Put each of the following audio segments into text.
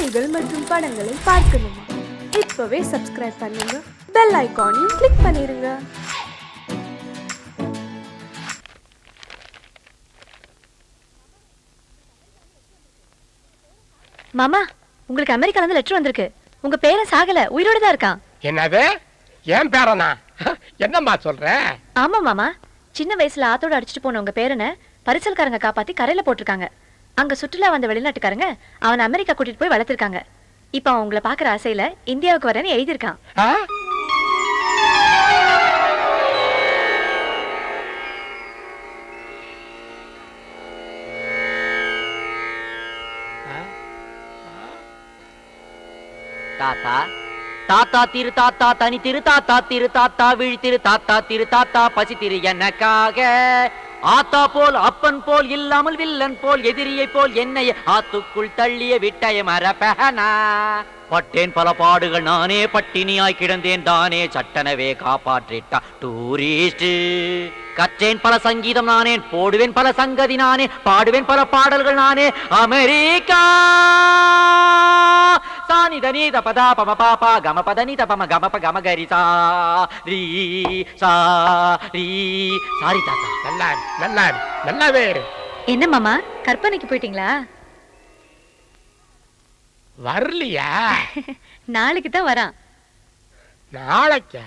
செய்திகள் மற்றும் படங்களை பார்க்கணுமா? இப்பவே சப்ஸ்கிரைப் பண்ணுங்க, பெல் ஐகானையும் கிளிக் பண்ணிருங்க. மாமா, உங்களுக்கு அமெரிக்கால இருந்து லெட்டர் வந்திருக்கு. உங்க பேரன் சாகல, உயிரோட தான் இருக்கான். என்னது? ஏன் பேரனா? என்னம்மா சொல்ற? ஆமா மாமா, சின்ன வயசுல ஆத்தோட அடிச்சிட்டு போன உங்க பேரனை பரிசல்காரங்க காப்பாத்தி கரையில போட்டிருக்காங்க. அங்க சுற்றுலா வந்த வெளிநாட்டுக்காரங்க அவன் அமெரிக்கா கூட்டிட்டு போய் வளர்த்திருக்காங்க. இப்ப அவன் உங்களை பாக்குற ஆசையில இந்தியாவுக்கு வரேன்னு எழுதியிருக்கான். தாத்தா தாத்தா திரு தாத்தா தனி திரு தாத்தா திரு தாத்தா விழி திரு தாத்தா திரு தாத்தா பசி திரு எனக்காக ஆத்தா போல் அப்பன் போல் இல்லாமல் வில்லன் போல் எதிரியை போல் என்னை ஆத்துக்குள் தள்ளிய விட்டய மரபனா பட்டேன் பல பாடுகள் நானே பட்டினியாய் கிடந்தேன் தானே சட்டனவே காப்பாற்றிட்டா டூரிஸ்ட் கற்றேன் பல சங்கீதம் நானே போடுவேன் பல சங்கதி நானே பாடுவேன் பல பாடல்கள் நானே அமெரிக்கா சானி தனி தபதா பம பாப்பா கம பதனி தபம கம ப கம கரி சா ரீ சா ரீ சாரி தாத்தா. நல்லாவே. என்ன மாமா, கற்பனைக்கு போயிட்டீங்களா? வரலையா? நாளைக்கு தான் வரான். நாளைக்கா?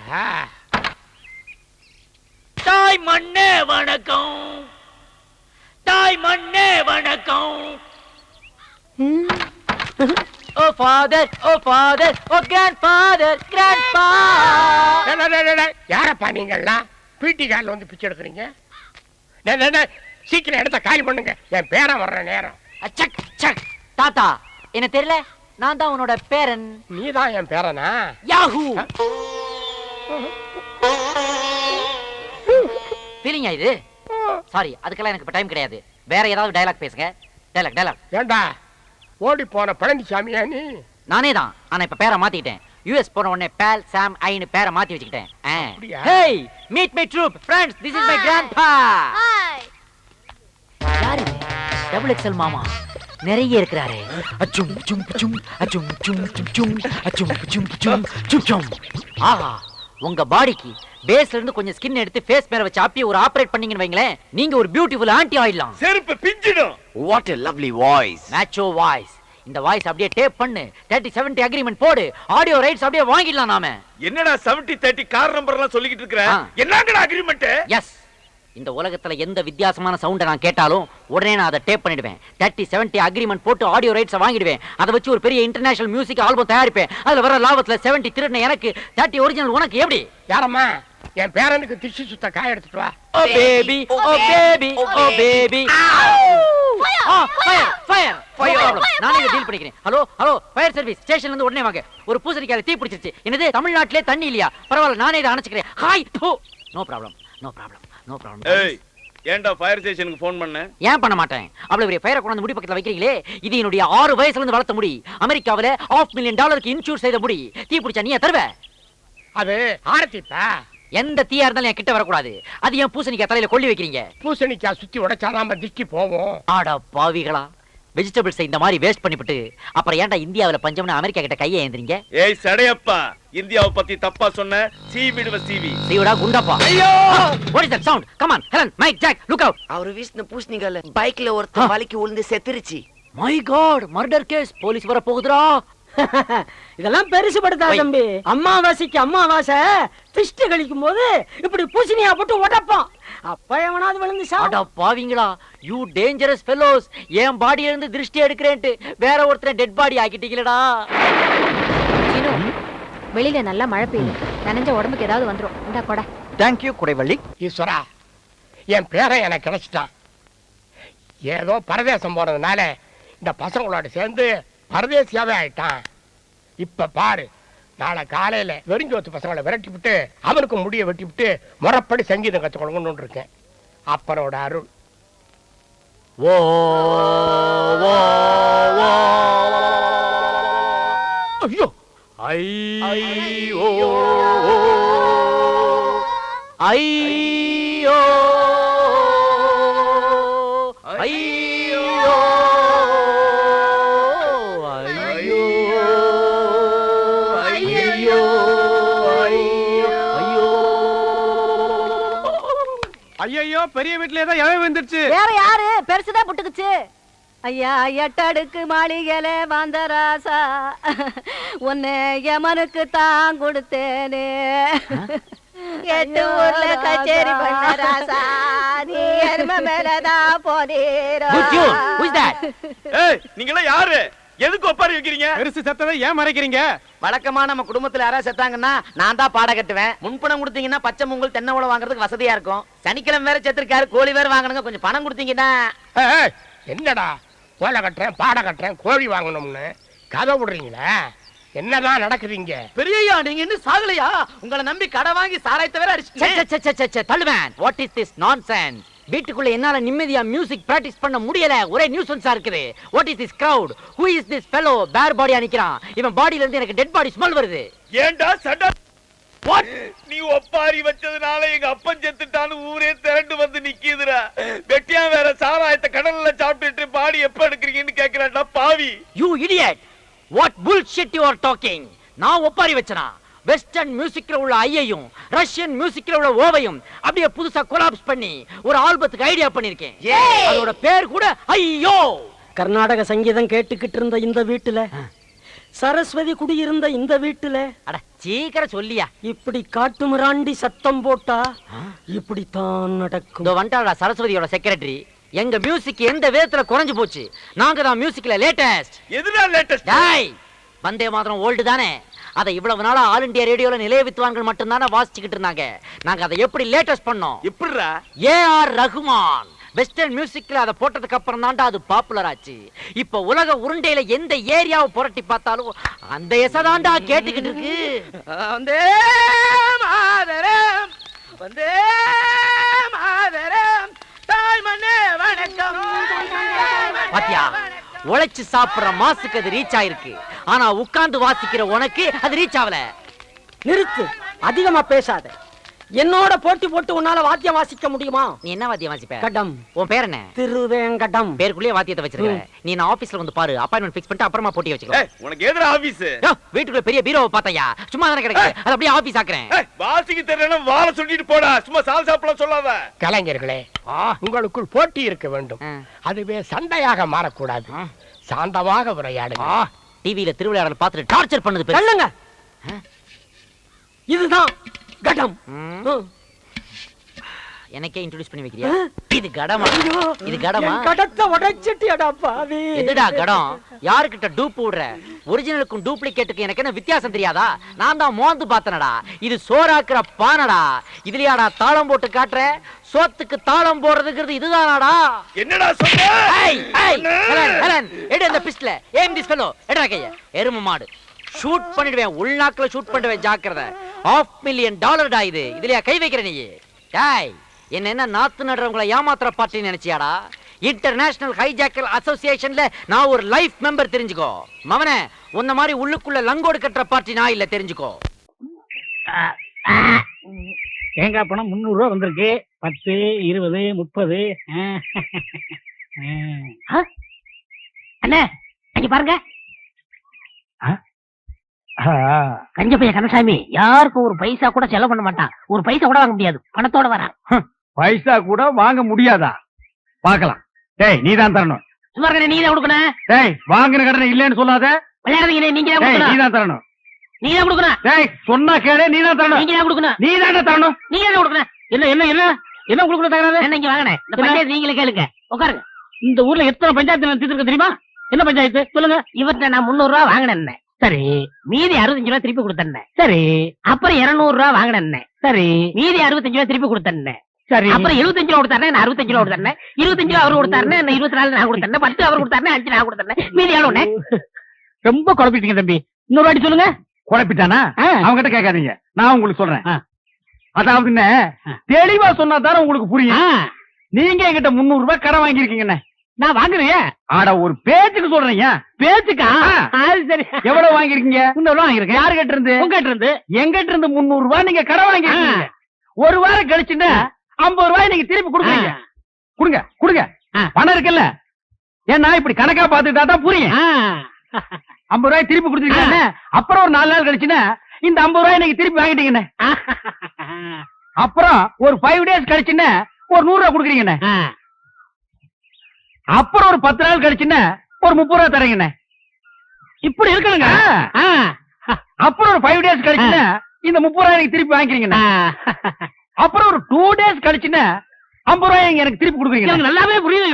தாய் மண்ணே வணக்கம், தாய் மண்ணே வணக்கம். ஓ ஃபாதர், ஓ ஃபாதர், ஓ கிராண்ட்ஃபாதர், கிராண்ட்பா. யாரப்பா நீங்கெல்லாம் பிடி கார்ல வந்து பிச்சை எடுக்கிறீங்க? சீக்கிரம் இடத்த காலி பண்ணுங்க, என் பேரன் வர்ற நேரம். சக் சக். தாத்தா என்ன தெரியல, நான் தான் உன்னோட பேரன். நீ தான் என் பேரனா? யாஹூ. ஃபீலிங்கா இது? சாரி, அதுக்கெல்லாம் எனக்கு இப்ப டைம் கிடையாது. வேற ஏதாவது டயலாக் பேசுங்க. டயலாக். ஏண்டா ஓடி போன பழனிசாமியா நீ? நானே தான், ஆனா இப்ப பேரை மாத்திட்டேன். யுஎஸ் போன உடனே பேல் சாம் ஐன்னு பேரை மாத்தி வச்சுக்கிட்டேன். Hey, meet my troupe friends, this is my grandpa. Hi. யாரு இது? டபுள் எக்ஸ்எல் மாமா நிறைய இருக்கிறாரே. அச்சும் சும் சும் அச்சும் சும் சும் அச்சும் சும் சும் சும் சும். ஆஹா, உங்க பாடிக்கு பேஸ்ல இருந்து கொஞ்சம் ஸ்கின் எடுத்து ஃபேஸ் மேல வச்சு அப்படியே ஒரு ஆபரேட் பண்ணீங்கன்னு வைங்களேன், நீங்க ஒரு பியூட்டிஃபுல் ஆன்ட்டி ஆயிடலாம். செருப்பு பிஞ்சிடும். What a lovely voice. மேட்சோ வாய்ஸ். இந்த வாய்ஸ் அப்படியே டேப் பண்ணு, 30-70 அக்ரிமெண்ட் போடு, ஆடியோ ரைட்ஸ் அப்படியே வாங்கிடலாம் நாம. என்னடா 70-30 கார் நம்பர் எல்லாம் சொல்லிக்கிட்டு இருக்கற? என்னங்கடா அக்ரிமெண்ட்? எஸ், இந்த உலகத்துல எந்த வித்தியாசமான சவுண்ட நான் கேட்டாலும் உடனே நான் அதை டேப் பண்ணிடுவேன். 30-70 அக்ரிமெண்ட் போட்டு ஆடியோ ரைட்ஸ் வாங்கிடுவேன். அதை வச்சு ஒரு பெரிய இன்டர்நேஷனல் மியூசிக் ஆல்பம் தயாரிப்பேன். அதுல வர லாபத்துல 70 திருடுன எனக்கு, 30 ஒரிஜினல் உனக்கு. எப்படி? யாரம்மா? என் பேரனுக்கு திஷி சுத்த காய எடுத்துட்டு வா. ஓ பேபி, ஓ பேபி, ஓ பேபி. ஃபயர். நானே டீல் பண்ணிக்கிறேன். ஹலோ ஃபயர் சர்வீஸ் ஸ்டேஷன்ல இருந்து உடனே வாங்க. ஒரு பூசணிக்காயில தீ பிடிச்சிருச்சு. என்னது, தமிழ்நாட்டிலே தண்ணி இல்லையா? பரவாயில்ல, நானே இதை அணைச்சுக்கிறேன். ஹாய். No problem. ஏய், ஏன்டா ஃபயர் ஸ்டேஷனுக்கு ஃபோன் பண்ண? ஏன் பண்ண மாட்டேன்? அவ்வளவு பெரிய ஃபயரை கொண்டு வந்து முடி பக்கத்துல வைக்கிறீங்களே, இது என்னுடைய 6 வயசுல இருந்து வளர்த்த முடி. அமெரிக்காவில $500,000 இன்சூர் செய்த முடி. தீ பிடிச்சா நீ தருவ? அது ஆரத்திப்பா. எந்த தீயா இருந்தாலும் என் கிட்ட வரக்கூடாது. அது என் பூசணிக்காய் தலையில கொள்ளி வைக்கிறீங்க. பூசணிக்காய் சுத்தி உடைச்சா நாம திஷ்டி போவோம். ஆடா பாவிகளா, வெஜிடபிள்ஸ் இந்த மாதிரி வேஸ்ட் பண்ணிவிட்டு அப்புறம் ஏன்டா இந்தியாவுல பஞ்சம்னு அமெரிக்கா கிட்ட கையை ஏந்திரீங்க? ஏய் சடையப்பா, இந்தியாவை பத்தி தப்பா சொன்ன சீவிடுவ சீவி. சீவிடா குண்டப்பா. ஐயோ, what is that sound? Come on, Helen, Mike, Jack, look out. அவரு வீசின பூசணிக்கால பைக்ல ஒருத்தன் வலிக்கு விழுந்து செத்துருச்சு. My God, murder case. Police வர போகுதுடா. இதெல்லாம் பெருசுபடுத்தா தம்பி. அம்மாவாசைக்கு அம்மாவாசை பிஸ்ட் கழிக்கும் போது இப்படி பூசணியா போட்டு உடைப்போம். அப்ப எவனாவது விழுந்து சாடா பாவிங்களா, யூ டேஞ்சரஸ் ஃபெல்லோஸ். என் பாடியில இருந்து திருஷ்டி எடுக்கிறேன்ட்டு வேற ஒருத்தரை டெட் பாடி ஆக்கிட்டீங்களடா. வெளியில நல்லா மழை பெய்யுது, நனைஞ்ச உடம்புக்கு ஏதாவது வந்துரும். இந்தா கொடை. தேங்க் யூ குடைவள்ளி. ஈஸ்வரா, என் பேரன் எனக்கு கிடைச்சிட்டான். ஏதோ பரதேசம் போனதுனால இந்த பசங்களோட சேர்ந்து பரதேசியாவே ஆயிட்டான். இப்ப பாரு, நாளை காலையில வெறிஞ்சோத்து பசங்களை விரட்டி விட்டு அவனுக்கு முடிய வெட்டி விட்டு முறைப்படி சங்கீதம் கற்றுக்கொள்ளணும்னு இருக்கேன். அப்பனோட அருள். ஓ ஐயோ ஐயோ ஐயோ ஐயோ ஐயோ ஐயோ பெரிய வீட்ல ஏதோ இழவு வந்துருச்சு. வேற யாரு பெருசுதான் புட்டுக்குச்சு. ஐயா எட்டடுக்கு மாளிகையில வந்த ராசா உன்னை யமனுக்கு தான் கொடுத்தேனே. 8 ஊர்ல கச்சேரி பண்ண ராசா நீ எருமை மேலதான் போதீரா. ஏய் நீங்களா யாரு? எதுக்கு ஒப்பாரி வைக்கிறீங்க? பெருசு செத்ததை ஏன் மறைக்கிறீங்க? வழக்கமா நம்ம குடும்பத்துல யாராவது செத்தாங்கன்னா நான் தான் பாட கட்டுவேன். முன்பணம் கொடுத்தீங்கன்னா பச்சை மூங்கல் தென்னை ஓலை வாங்குறதுக்கு வசதியா இருக்கும். சனிக்கிழமை வேற செத்துருக்காரு, கோழி வேற வாங்கணுங்க. கொஞ்சம் பணம் கொடுத்தீங்கன்னா. என்னடா ஓலை கட்டுறேன் பாட கட்டுறேன் கோழி வாங்கணும்னு கதை விடுறீங்களா? என்னதான் நடக்குதுங்க? பெரியய்யா நீங்க இன்னும் சாகலையா? உங்களை நம்பி கடை வாங்கி சாராயத்தை வேற அடிச்சு தள்ளுவேன். What is this nonsense? வீட்டுக்குள்ள என்னால நிம்மதியா மியூசிக் பிராக்டிஸ் பண்ண முடியல. ஒரே நியூசன்ஸா இருக்குது. What is this crowd? Who is this fellow? பேர் பாடியா நிக்கிறான். இவன் பாடியில இருந்து எனக்கு டெட் பாடி ஸ்மெல் வருது. ஏன்டா சண்டை? நீ ஒப்பாரி வச்சதுனால எங்க அப்பன் செத்துட்டான்னு ஊரே திரண்டு வந்து நிக்குதுடா. வெட்டியா வேற சாராயத்தை கடல்ல சாப்பிட்டுட்டு பாடி எப்ப எடுக்கிறீங்கன்னு கேக்குறான்டா பாவி. You idiot. What bullshit you are talking? நான் ஒப்பாரி வச்சனா? வெஸ்டர்ன் மியூசிக்ல உள்ள ஐயையும் ரஷ்யன் மியூசிக்ல உள்ள ஓவையும் அப்படியே புதுசா கொலாப்ஸ் பண்ணி ஒரு ஆல்பத்துக்கு ஐடியா பண்ணிருக்கேன். அதோட பேர் கூட ஐயோ. கர்நாடக சங்கீதம் கேட்டுக்கிட்டு இருந்த இந்த வீட்டுல, சரஸ்வதி குடியிருந்த இந்த வீட்டுல, அட சீக்கிரம் சொல்லியா. இப்படி காட்டு மிராண்டி சத்தம் போட்டா இப்படித்தான் நடக்கும். இதோ வந்துட்டாடா சரஸ்வதியோட செக்ரட்டரி. எங்க மியூசிக் எந்த விதத்துல குறைஞ்சு போச்சு? நாங்க தான் மியூசிக்ல லேட்டஸ்ட். எதுடா லேட்டஸ்ட்? டேய் வந்தே மாத்திரம் ஓல்டு தானே. அதை இவ்வளவு நாளா ஆல் இந்தியா ரேடியோல நிலைய வித்வான்கள் மட்டும் தானே வாசிச்சுக்கிட்டு இருந்தாங்க. நாங்க அதை எப்படி லேட்டஸ்ட் பண்ணோம்? எப்படிடா? ஏஆர் ரகுமான் வெஸ்டர்ன் மியூசிக்ல அதை போட்டதுக்கு அப்புறம் தான்டா அது பாப்புலர் ஆச்சு. இப்ப உலக உருண்டையில எந்த ஏரியாவை புரட்டி பார்த்தாலும் அந்த எசதாண்டா கேட்டுக்கிட்டு இருக்கு. வந்தே மாதரம் வந்தே மாதரம் தாய் மண்ணே வணக்கம். பாத்தியா, உழைச்சு சாப்பிடுற மாசுக்கு அது ரீச் ஆயிருக்கு. ஆனா உட்கார்ந்து வாசிக்கிற உனக்கு அது ரீச் ஆகல. நிறுத்து, அதிகமா பேசாத. என்னோட போட்டி போட்டு உன்னால வாத்தியம் வாசிக்க முடியுமா? நீ என்ன வாத்தியம் வாசிப்ப? கடம். உன் பேர் என்ன? திருவேங்கடம். பேருக்குள்ளே வாத்தியத்தை வச்சிருக்க. நீ நான் ஆபீஸ்ல வந்து பாரு, அப்பாயின்மெண்ட் ஃபிக்ஸ் பண்ணிட்டு அப்புறமா போட்டி வச்சுக்கலாம். உனக்கு எதுல ஆபீஸ்? வீட்டுக்குள்ள பெரிய பீரோவை பார்த்தையா? சும்மா தானே கிடக்கு. அது அப்படியே ஆபீஸ் ஆக்குறேன். வாசிக்கு தெரியலனா வாள சொல்லிட்டு போடா. சும்மா சால் சாப்பிடலாம் சொல்லாத. கலைஞர்களே, உங்களுக்குள் போட்டி இருக்க வேண்டும். அதுவே சண்டையாக மாறக்கூடாது. சாந்தமாக உரையாடுங்க. டிவியில திருவிளையாடல் பார்த்துட்டு டார்ச்சர் பண்ணது பேர். சொல்லுங்க. இதுதான் கடம். எனக்கே இன்ட்ரோடியூஸ் பண்ணி வைக்கிறியா? இது கடமா? இது கடமா? கடத்தை உடைச்சிட்டியடா பாவி. எதுடா கடம்? யாருக்கிட்ட டூப் விடுற? ஒரிஜினலுக்கும் டூப்ளிகேட்டுக்கும் எனக்கு என்ன வித்தியாசம் தெரியாதா? நான் தான் மோந்து பார்த்தனடா. இது சோறாக்குற பானடா. இதுலயாடா தாளம் போட்டு காட்டுற? சோத்துக்கு தாளம் போடுறதுங்கிறது இதுதானாடா? என்னடா சொல்ற? ஹெலன் ஹெலன் எடு அந்த பிஸ்டல். Aim this fellow. எடா கைய. எருமை மாடு. ஷூட் பண்ணிடுவேன். உள்நாக்குல ஷூட் பண்ணுவேன். ஜாக்கிரதை. $500,000 இது. இதுலயா கை வைக்கிற நீ? டேய் என்ன நாத்து நடுறவங்களை ஏமாத்துற பார்ட்டி நினைச்சியாடா? இன்டர்நேஷனல் ஹைஜாக்கர் அசோசியேஷன்ல நான் ஒரு லைஃப் மெம்பர், தெரிஞ்சுக்கோ. மவனே, உன்ன மாதிரி உள்ளுக்குள்ள லங்கோடு கட்டுற பார்ட்டி நான் இல்ல, தெரிஞ்சுக்கோ. தேங்காய் பணம் 300 ரூபா வந்திருக்கு. 10, 20, 30. அண்ணே அங்க பாருங்க. கஞ்ச பையன் கந்தசாமி யாருக்கும் ஒரு பைசா கூட செலவு பண்ண மாட்டான். ஒரு பைசா கூட வாங்க முடியாது. பணத்தோட வரான். பைசா கூட வாங்க முடியாதா? பார்க்கலாம். டேய் நீ தான் தரணும். சும்மா நீ தான் கொடுக்கணும். டேய் வாங்குற கடனை இல்லன்னு சொல்லாத. விளையாடுறீங்க நீங்க தான் நீ கொடுக்கணும். தான் தரணும். நீ தான் கொடுக்கணும். டேய் சொன்னா கேளு, நீ தான் தரணும். நீங்க தான் கொடுக்கணும். நீ தான் தரணும். நீங்க தான் கொடுக்கணும். என்ன என்ன என்ன என்ன கொடுக்கணும் தகராறு? என்ன இங்க வாங்கனே. இந்த பஞ்சாயத்து நீங்களே கேளுங்க. உட்காருங்க. இந்த ஊர்ல எத்தனை பஞ்சாயத்து நடத்திட்டு தெரியுமா? என்ன பஞ்சாயத்து சொல்லுங்க. இவர்கிட்ட நான் 300 ரூபா வாங்கினேன். சரி. மீதி 65 ரூபா திருப்பி கொடுத்தேன். சரி. அப்புறம் 200 ரூபா வாங்கினேன். சரி. மீதி 65 ரூபா திருப்பி கொடுத்தேன். சரி. அப்புறம் 75 ரூபா கொடுத்தாரு. நான் 65 ரூபா கொடுத்தேன். 25 ரூபா அவரு கொடுத்தாரு. 24 நான் கொடுத்தேன். 10 அவர் கொடுத்தாரு. 5 நான் கொடுத்தேன். மீதி எவ்வளவு? ரொம்ப குழப்பிட்டீங்க தம்பி. இன்னொரு வாட்டி சொல்லுங்க. குழப்பிட்டானா? அவங்க கிட்ட கேட்காதீங்க, நான் உங்களுக்கு சொல்றேன். அதாவது தெளிவா சொன்னா தானே உங்களுக்கு புரியும். நீங்க என்கிட்ட 300 ரூபாய் கடன் வாங்கிருக்கீங்க. நான் வாங்குறேன். ஆட ஒரு பேச்சுக்கு சொல்றீங்க. பேச்சுக்கா? சரி. எவ்வளவு வாங்கிருக்கீங்க? 300 ரூபாய் வாங்கிருக்கேன். யாரு கிட்ட இருந்து? உங்ககிட்ட இருந்து. எங்கிட்ட இருந்து 300 ரூபாய் நீங்க கடன் வாங்கிருக்கீங்க. ஒரு வாரம் கழிச்சுன்னா 50 ரூபாய் நீங்க திருப்பி கொடுக்குறீங்க. கொடுங்க கொடுங்க. பணம் இருக்குல்ல? ஏன்னா இப்படி கணக்கா பாத்துட்டா தான் புரியும். 50 ரூபாய் திருப்பி கொடுத்துருக்கீங்க. அப்புறம் ஒரு 4 நாள் கழிச்சுன்னா இந்த 50 ரூபாய் நீங்க திருப்பி வாங்கிட்டீங்கன்னு. அப்புறம் ஒரு 5 days கழிச்சுன்னா ஒரு 100 ரூபா கொடுக்குறீங்கண்ணே. அப்புறம் ஒரு 10 நாள் கழிச்சுன்னா ஒரு 30 ரூபா தரீங்கண்ணே. இப்படி இருக்கணுங்க. அப்புறம் ஒரு 5 டேஸ் கழிச்சுன்னா இந்த 30 ரூபாய் எனக்கு திருப்பி வாங்கிக்கிறீங்கண்ணே. அப்புறம் ஒரு 2 டேஸ் கழிச்சுன்னா 50 ரூபாய் எனக்கு திருப்பி கொடுக்குறீங்க. நல்லாவே புரியுது.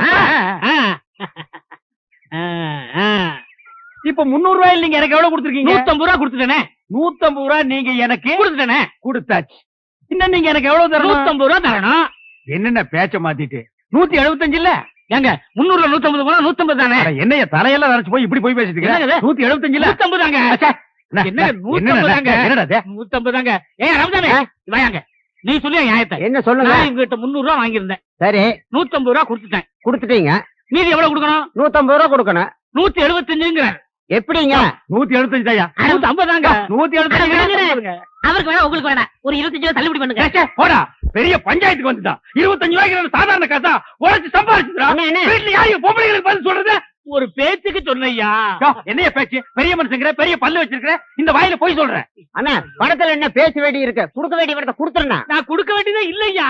இப்ப 300 ரூபாய் நீங்க எனக்கு எவ்வளவு கொடுத்துருக்கீங்க? 150 ரூபா கொடுத்துட்டேனே. 150 ரூபாய் நீங்க எனக்கு கொடுத்துட்டேனே. கொடுத்தாச்சு. இன்னும் நீங்க எனக்கு எவ்வளவு தரணும்? 150 ரூபா தரணும். என்னென்ன பேச்ச மாத்திட்டு 175 இல்ல? ஏங்க 300 150 போனா 150 தானே. என்னைய தலையெல்லாம் நரைச்சு போய் இப்படி போய் பேசிட்டு இருக்க? 175 இல்ல? 150 தாங்க. என்னங்க 150 தாங்க. என்னடா 150 தாங்க. ஏய் ரமதானே வாங்க. நீ சொல்லியா நியாயத்தை? என்ன சொல்லுங்க. நான் இவங்கிட்ட 300 ரூபா வாங்கியிருந்தேன். சரி 150 ரூபா கொடுத்துட்டேன். கொடுத்துட்டீங்க. மீதி எவ்வளவு கொடுக்கணும்? 150 ரூபா கொடுக்கணும். 175ங்கற. எப்படிங்க? 175 ஐயா. 150 தாங்க. 175. அவருக்கு வேணா உங்களுக்கு வேணா ஒரு 25 ரூபா தள்ளுபடி பண்ணுங்க. போடா பெரிய பஞ்சாயத்துக்கு வந்துட்டா. 25 ரூபாய்க்கு சாதாரண காசா உழைச்சு சம்பாதிச்சுடா. வீட்டுல யாரு பொம்பளைங்களுக்கு பதில் சொல்றது? ஒரு பேச்சுக்கு சொன்னையா. என்னைய பேச்சு? பெரிய மனுஷங்கிற, பெரிய பல்லு வச்சிருக்கிற, இந்த வாயில போய் சொல்றேன். அண்ணா பணத்துல என்ன பேச வேண்டி இருக்கு? கொடுக்க வேண்டிய பணத்தை கொடுத்துறேன். நான் கொடுக்க வேண்டியதே இல்லையா.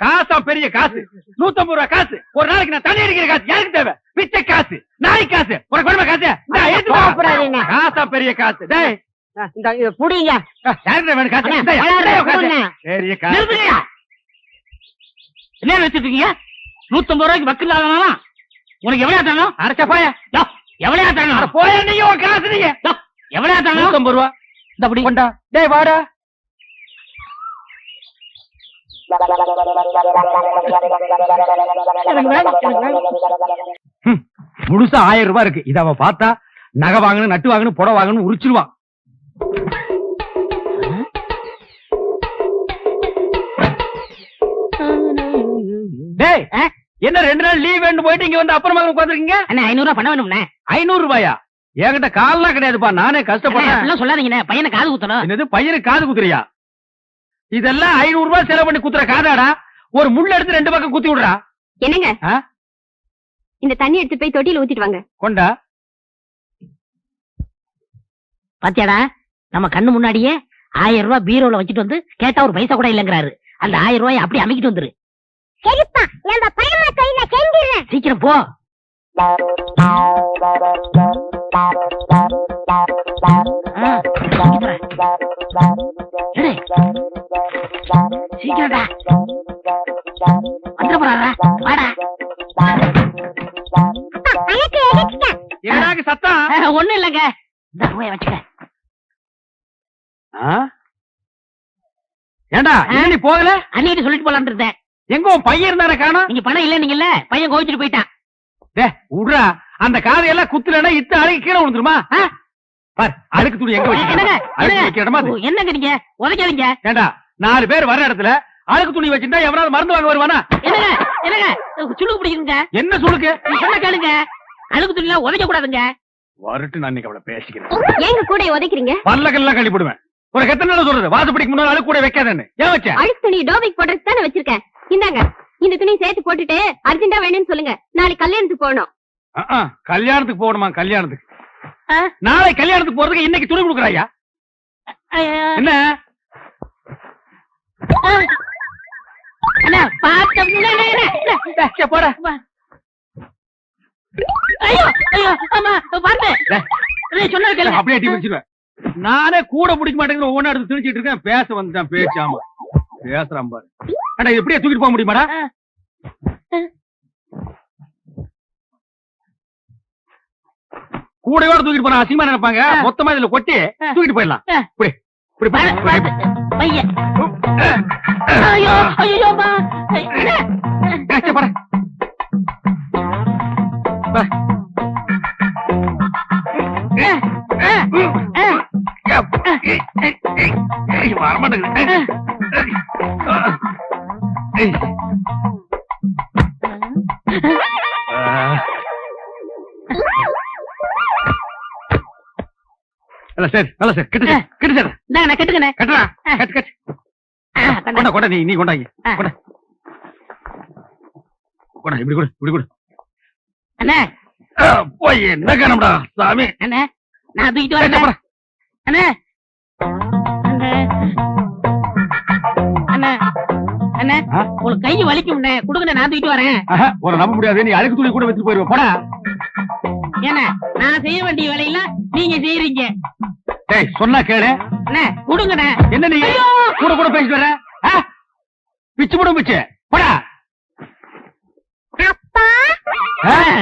காசா பெரிய காசு. 150 ரூபாய் காசு. ஒரு நாளைக்கு நான் தண்ணி அடிக்கிற காசு யாருக்கு தேவை? பிச்சை காசு, நாய் காசு, ஒரு குடும்ப காசு. காசா பெரிய காசு. டேய் புடிங்க. யாருக்கு வேணும் காசு? பெரிய காசு. என்ன வச்சிட்டு இருக்கீங்க? 150 ரூபாய்க்கு வக்கீல் ஆகலாம். உனக்கு எவ்வளவு தரணும்? அரைச்சா போய. எவ்வளவு தரணும்? போய நீங்க காசு நீங்க. எவ்வளவு தரணும்? 150 ரூபா. இந்த அப்படி கொண்டா. டேய் வாடா. முழுசா 1000 ரூபாய் இருக்கு. இத அவ பார்த்தா நகை வாங்கணும், நட்டு வாங்கணும், புடவை வாங்கணும் உரிச்சிருவான். டேய் என்ன 2 நாள் லீவ் வேணும் போயிட்டு இங்க வந்து அப்புறமா உட்காந்துருக்கீங்க? அண்ணா 500 ரூபாய் பணம் வேணும்ண்ணே. 500 ரூபாயா? என்கிட்ட கால்லாம் கிடையாதுப்பா, நானே கஷ்டப்படுறேன். சொல்லாதீங்கண்ணே, பையனை காது குத்தணும். என்னது பையனுக்கு காது குத்துறியா? இதெல்லாம் 500 ரூபாய் செலவு பண்ணி குத்துற காதாடா. ஒரு முள்ள எடுத்து 2 பக்கம் குத்தி விடுறா. என்னங்க இந்த தண்ணி எடுத்து போய் தொட்டியில ஊத்திட்டு வாங்க. கொண்டா. பாத்தியாடா நம்ம கண்ணு முன்னாடியே 1000 ரூபாய் பீரோல வச்சுட்டு வந்து கேட்டா ஒரு பைசா கூட இல்லங்கிறாரு. அந்த 1000 ரூபாய் அப்படி அமைக்கிட்டு வந்துரு. சரிப்பா, நம்ம பையமா கையில செஞ்சிரேன். சீக்கிரம் போ. சீக்கிரம்டா வந்துட போறாரா? வாடா. ஏடாக்கு சத்தம்? ஒண்ணும் இல்லங்க. இந்த ரூபாய் வச்சுக்க. ஏண்டா நீ போகல? அன்னைக்கு சொல்லிட்டு போலான்னு இருந்தேன். எங்க உன் பையன் இருந்தானே காணோம்? நீங்க பணம் இல்ல நீங்க இல்ல, பையன் கோவிச்சுட்டு போயிட்டான். விடுறா, அந்த காதையெல்லாம் குத்துலன்னா இத்த அழுகி கீழே விழுந்துருமா? பார் அழுக்கு துணி எங்க வச்சு? என்னங்க நீங்க உதைக்காதீங்க. ஏண்டா 4 பேர் வர இடத்துல அழுக்கு துணி வச்சுட்டா எவனாவது மருந்து வாங்க வருவானா? என்னங்க என்னங்க சுளுக்கு பிடிக்குங்க. என்ன சுளுக்கு? சொன்ன கேளுங்க. அழுக்கு துணி எல்லாம் உதைக்க கூடாதுங்க. வரட்டு நான் அவளை பேசிக்கிறேன். ஏங்க கூட உதைக்கிறீங்க? பல்லக்கெல்லாம் கழி போடுவேன். ஒரு எத்தனை நாள் சொல்றது வாசப்படிக்கு முன்னாடி அழுக்கு கூட வைக்காதேன்னு. ஏன் வச்ச? அழுக்கு துணி டோபிக் போடுறது தானே வச்சிருக்கேன். இந்தாங்க இந்த துணி சேர்த்து போட்டுட்டு அர்ஜென்டா வேணும்னு சொல்லுங்க. நாளைக்கு கல்யாணத்துக்கு போகணும். கல்யாணத்துக்கு போகணுமா? கல்யாணத்துக்கு நாளை கல்யாணத்துக்கு போறதுக்கு இன்னைக்கு துணி கொடுக்குறாயா? என்ன போட? அப்படியே அடி பிடிச்சிருவேன். நானே கூட பிடிக்க மாட்டேங்கிற ஒவ்வொன்னு எடுத்து திணிச்சிட்டு இருக்கேன். பேச வந்துட்டான் பேச்சாமா பேசுறான் பாரு. ஆனா எப்படியே தூக்கிட்டு போக முடியுமாடா? கூடையோட தூக்கிட்டு போனா அசிங்கமா நினைப்பாங்க. மொத்தமா இதுல கொட்டி தூக்கிட்டு போயிடலாம். வரமாட்டேங்குது. சரி நல்ல சார் கிட்ட கிட்ட சார் நான் கட்டுக்கண்ணே. கட்டுறா கட்டு கட்டு. கொண்டா கொண்டா நீ கொண்டாங்க. கொண்டா கொண்டா இப்படி கொடு இப்படி கொடு. அண்ணே போய் என்ன காணம்டா சாமி. அண்ணே நான் தூக்கிட்டு வரேன். அண்ணே அண்ணே அண்ணே உங்களுக்கு கை வலிக்கும்ண்ணே குடுங்க நான் தூக்கிட்டு வரேன். ஒரு நம்ப முடியாது, நீ அழுக்கு துணி கூட வச்சுட்டு போயிருவ போடா. ஏன்னா நான் செய்ய வேண்டிய வேலையெல்லாம் நீங்க செய்யறீங்க. டேய் சொன்னா கேளு. அண்ணே குடுங்கண்ணே. என்ன நீ கூட கூட பேசிட்டு வர? பிச்சு போடும் பிச்சு போடா.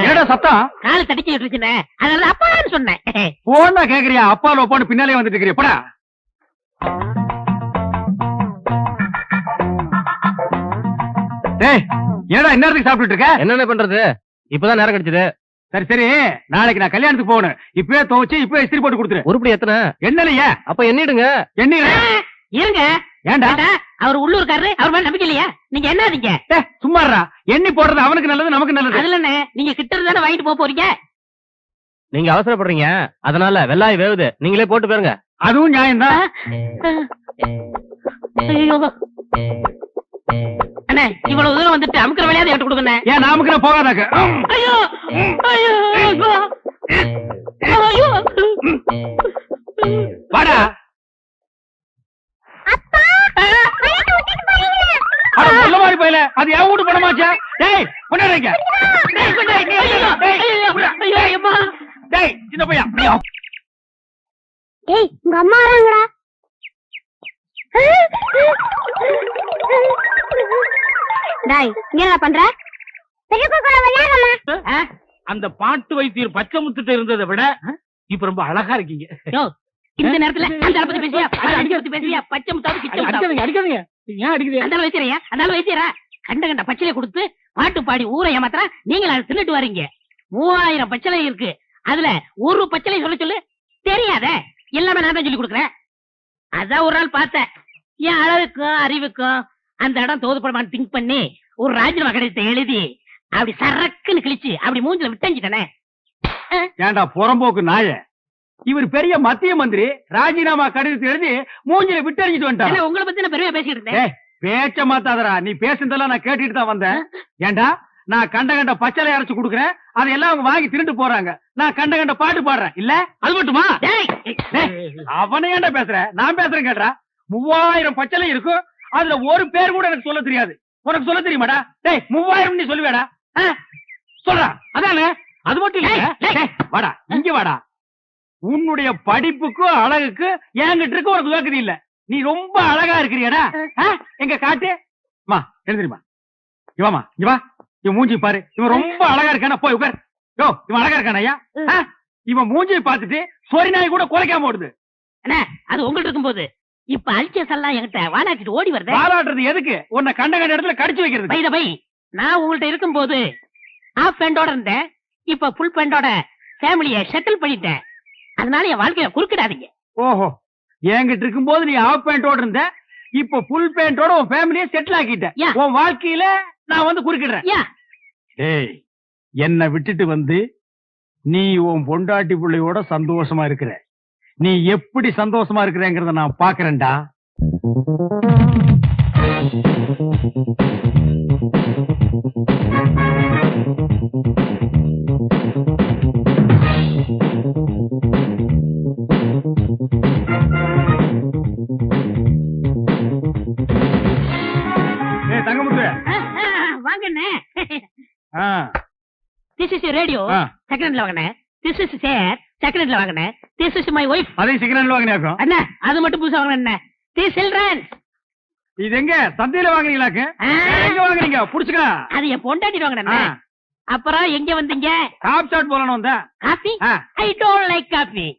என்னடா சத்தம்? கால் தடிக்க விட்டுருச்சுண்ணே, அதனால அப்பான்னு சொன்னேன். போனா கேக்குறியா? அப்பா லோப்பான்னு பின்னாலே வந்துட்டு இருக்கிறியா? போடா. டேய் என்னடா இந்நேரத்துக்கு சாப்பிட்டுட்டு இருக்க? என்னென்ன பண்றது, இப்பதான் நேரம் கிடைச்சது. சரி சரி, நாளைக்கு நான் கல்யாணத்துக்கு போகணும். இப்பவே துவைச்சு இப்பவே இஸ்திரி போட்டு கொடுத்துரு. உருப்படி எத்தனை? என்னலையா? அப்ப எண்ணிடுங்க. என்ன இருங்க. ஏண்டா? அவர் உள்ளூர்காரரு, அவர் மேல நம்பிக்கை இல்லையா? நீங்க என்னதீங்க? சும்மாறா, எண்ணி போடுறது அவனுக்கு நல்லது நமக்கு நல்லது. அதுல நீங்க கிட்ட இருந்தானே வாங்கிட்டு போறீங்க. நீங்க அவசரப்படுறீங்க, அதனால வெள்ளாய் வேவுது, நீங்களே போட்டு போயிருங்க. அதுவும் நியாயம்தான். அண்ணே இவ்வளவு தூரம் வந்துட்டு அமுக்கிற வேலையாவது எடுத்து கொடுங்க. ஏன் நாமுக்கு போகாதாக்க? ஐயோ ஐயோ ஐயோ வாடா. சொல்ல மாதிரி போயில, அது என் வீட்டு பணமாச்சா? டேய் கொண்டாடுறீங்க. டேய் சின்ன பையன். ஏய் உங்க அம்மா வராங்கடா. டேய் இங்க என்ன பண்ற? அந்த பாட்டு வைத்தியர் பச்சை முத்துட்டு இருந்ததை விட இப்ப ரொம்ப அழகா இருக்கீங்க. இந்த நேரத்துல அந்த பத்தி பேசியா, அடிக்கிறது பேசியா, பச்சை முத்தாவது கிட்ட அடிக்காதீங்க அடிக்காதீங்க. ஏன் அடிக்கிறீங்க? அந்த வைத்தியரையா, அந்த வைத்தியரா கண்ட கண்ட பச்சளைய கொடுத்து பாட்டு பாடி ஊரை ஏமாத்திர நீங்க அதை தின்னுட்டு வரீங்க. 3000 பச்சளை இருக்கு, அதுல ஒரு பச்சளை சொல்ல சொல்லு. தெரியாத எல்லாமே நான் தான் சொல்லி கொடுக்குறேன். அதான் ஒரு நாள் பார்த்தேன், என் அழகுக்கும் அறிவுக்கும் அந்த இடம் தோதுப்படமான்னு திங்க் பண்ணி ஒரு ராஜினாமா கடிதத்தை எழுதி அப்படி சரக்குன்னு கிழிச்சு அப்படி மூஞ்சில விட்டஞ்சிட்டனே. ஏண்டா புறம்போக்கு நாய, இவர் பெரிய மத்திய மந்திரி, ராஜினாமா கடிதத்தை எழுதி மூஞ்சில விட்டறிஞ்சிட்டு வந்துட்டான். உங்களை பத்தி நான் பெருமையா பேசிட்டு இருந்தேன். பேச்ச மாத்தாதரா, நீ பேசுனதெல்லாம் நான் கேட்டுட்டு தான் வந்தேன். ஏண்டா நான் கண்ட கண்ட பச்சளை அரைச்சு கொடுக்குறேன், அதையெல்லாம் அவங்க வாங்கி திருட்டு போறாங்க. நான் கண்ட கண்ட பாட்டு பாடுறேன், இல்ல அது மட்டுமா? அவனை ஏண்டா பேசுற? நான் பேசுறேன் கேட்டா. 3000 பச்சளை இருக்கும், அதுல ஒரு பேர் கூட எனக்கு சொல்ல தெரியாது. உனக்கு சொல்ல தெரியுமாடா? டேய் 3000 நீ சொல்லுவேடா? சொல்றா. அதானே, அது மட்டும் இல்ல. வாடா இங்க வாடா. உன்னுடைய படிப்புக்கும் அழகுக்கு என்கிட்ட இருக்கு உனக்கு வேக்குது இல்ல. நீ ரொம்ப அழகா இருக்கிறியடா. எங்க காட்டு மா எழுந்திரிமா. இவாமா இவா, இவன் மூஞ்சி பாரு, இவன் ரொம்ப அழகா இருக்கானா? போய் உட்கார். யோ இவன் அழகா இருக்கானா? ஐயா இவன் மூஞ்சியை பார்த்துட்டு சொரி நாய் கூட குறைக்காம ஓடுது. அண்ணா அது உங்கள்ட்ட இருக்கும் போது இப்ப அல்சஸ் எல்லாம் என்கிட்ட வாலாட்டிட்டு ஓடி வருது. வாலாட்டுறது எதுக்கு? உன்னை கண்ட கண்ட இடத்துல கடிச்சு வைக்கிறது. பை பை, நான் உங்கள்ட்ட இருக்கும் போது ஹாஃப் பேண்டோட இருந்தேன், இப்ப ஃபுல் பேண்டோட ஃபேமிலியை செட்டில் பண்ணிட்டேன். அதனால என் வாழ்க்கைய குறுக்கிடாதீங்க. ஓஹோ, என்கிட்ட இருக்கும் போது நீ ஹாஃப் பேண்டோட இருந்த, இப்ப ஃபுல் பேண்டோட உன் ஃபேமிலியை செட்டில் ஆக்கிட்ட. உன் வாழ்க்கையில நான் வந்து குறுக்கிடுறேன். ஏய் என்ன விட்டுட்டு வந்து நீ உன் பொண்டாட்டி பிள்ளையோட சந்தோஷமா இருக்கிற. நீ எப்படி சந்தோஷமா இருக்கிறேங்கிறத நான் பாக்குறேன்டா. தங்கமுத்து வாங்கண்ணே. This is your radio. Second hand வாங்கண்ணே. This is chair. Second hand வாங்கண்ணே. This is my wife. அதே செகண்ட் ஹேண்ட்ல வாங்கினாக்கும். அண்ணா அது மட்டும் புதுசா வாங்கண்ணே. This children. இது எங்க சந்தையில வாங்குறீங்களாக்கு? எங்க வாங்குறீங்க? புடிச்சுக்க. அது என் பொண்டாட்டி வாங்கண்ணே. அப்புறம் எங்க வந்தீங்க? காப் சாட் போறணும் வந்தா. Coffee? I don't like coffee.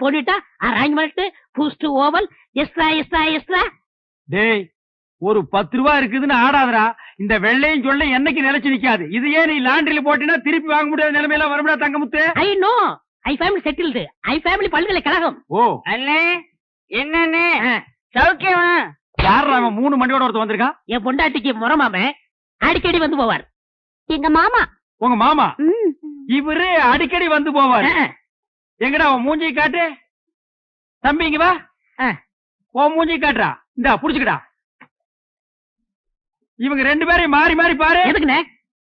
போட்டுட்டா arrangement boost oval extra extra extra. டேய் ஒரு 10 ரூபாய் இருக்குதுன்னு ஆடாதடா. இந்த வெள்ளையும் சொல்ல என்னைக்கு நிலைச்சு நிக்காது. இது ஏன் நீ லாண்டரியில போட்டினா திருப்பி வாங்க முடியாத நிலைமையில வரும்டா Thangamuthu. I know, I family settled. I family பல்கலைக்கழகம். ஓ அண்ணே என்னண்ணே சௌக்கியமா? யார் அவன் 3 மணியோட ஒருத்தர் வந்திருக்கான்? என் பொண்டாட்டிக்கு முறமாம அடிக்கடி வந்து போவார். எங்க மாமா. உங்க மாமா? இவரு அடிக்கடி வந்து போவார். எங்கடா உன் மூஞ்சி காட்டு. தம்பி இங்க வா. உன் மூஞ்சி காட்டுறா. இந்தா புடிச்சுக்கடா. இவங்க 2 பேரையும் மாறி மாறி பாரு. எதுக்குண்ணே?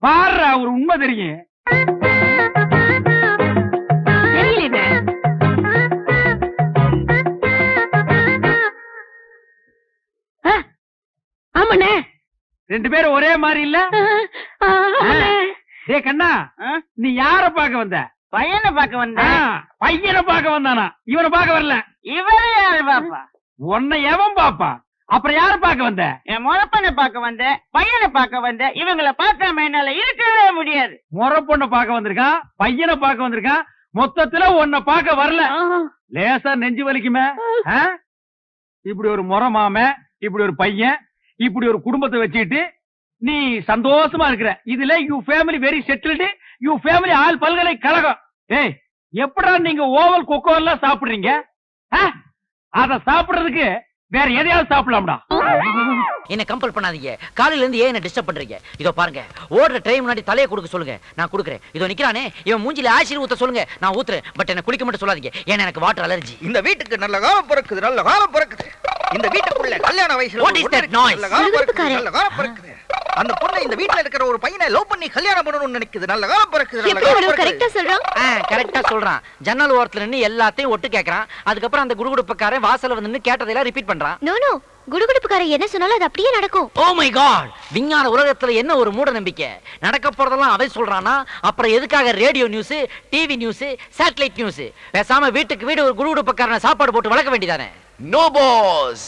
பாருடா, ஒரு உண்மை தெரியும். தெரியல. ஆமாண்ணே ரெண்டு பேரும் ஒரே மாதிரி இல்ல? டே கண்ணா, நீ யார பாக்க வந்த? பையனை பார்க்க வந்தேன். பையனை பாக்க வந்தானா? இவனை பாக்க வரல. இவரே யாரு பாப்பா? உன்னை எவன் பாப்பா? அப்புறம் யார பாக்க வந்த? என் முறப்பனை பார்க்க வந்தேன், பையனை பார்க்க வந்தேன். இவங்களை பார்க்காம என்னால இருக்கவே முடியாது. முறை பொண்ணை பாக்க வந்திருக்கான், பையனை பாக்க வந்திருக்கான். மொத்தத்துல உன்னை பாக்க வரல. லேசா நெஞ்சு வலிக்குமே. இப்படி ஒரு முறை மாம, இப்படி ஒரு பையன், இப்படி ஒரு குடும்பத்தை வச்சுக்கிட்டு நீ சந்தோஷமா இருக்கிற. இதுல you family very settled, you family all பல்கலைக்கழகம். ஏய், எப்படா நீங்க ஓவல் கொக்கோ எல்லாம் சாப்பிடுறீங்க? அத சாப்பிடுறதுக்கு வேற எதையாவது சாப்பிடலாம்டா. என்ன கம்பல் பண்ணாதீங்க. காலையில இருந்து ஏன் என்ன டிஸ்டர்ப் பண்றீங்க? இதோ பாருங்க, ஓடுற ட்ரெயின் முன்னாடி தலையை கொடுக்க சொல்லுங்க, நான் கொடுக்குறேன். இதோ நிக்கிறானே, இவன் மூஞ்சில ஆசிட் ஊத்த சொல்லுங்க, நான் ஊத்துறேன். பட் என்ன குளிக்க மட்டும் சொல்லாதீங்க, ஏன்னா எனக்கு வாட்டர் அலர்ஜி. இந்த வீட்டுக்கு நல்ல காலம் பிறக்குது, நல்ல காலம் பிறக்குது. இந்த வீட்டுக்குள்ள கல்யாண வயசுல What is that noise? நல்ல காலம் பிறக்குது, நல்ல காலம் பிறக்குது. அந்த பொண்ணு இந்த வீட்ல இருக்கிற ஒரு பையனை லவ் பண்ணி கல்யாணம் பண்ணணும்னு நினைக்குது. நல்ல காலம் பிறக்குது, நல்ல காலம் பிறக்குது. கரெக்டா சொல்றான். கரெக்டா சொல்றான். ஜன்னல் ஓரத்துல நின்னு எல்லாத்தையும் ஒட்டு கேக்குறான். அதுக்கப்புறம் அந்த குடுகுடுப்பக்காரன் வாசல்ல வந்து நின்னு கேட்டதெல்லாம் ரிப்பீட் பண்றான். நோ நோ, குடுகுடுப்புக்காரன் என்ன சொன்னாலும் அது அப்படியே நடக்கும். ஓ மை காட், விஞ்ஞான உலகத்துல என்ன ஒரு மூட நம்பிக்கை. நடக்க போறதெல்லாம் அவன் சொல்றானா, அப்புறம் எதுக்காக radio news, TV news, satellite news? பேசாம வீட்டுக்கு வீடு ஒரு குடுகுடுப்பக்காரனை சாப்பாடு போட்டு வளர்க்க வேண்டியதானே? No boss.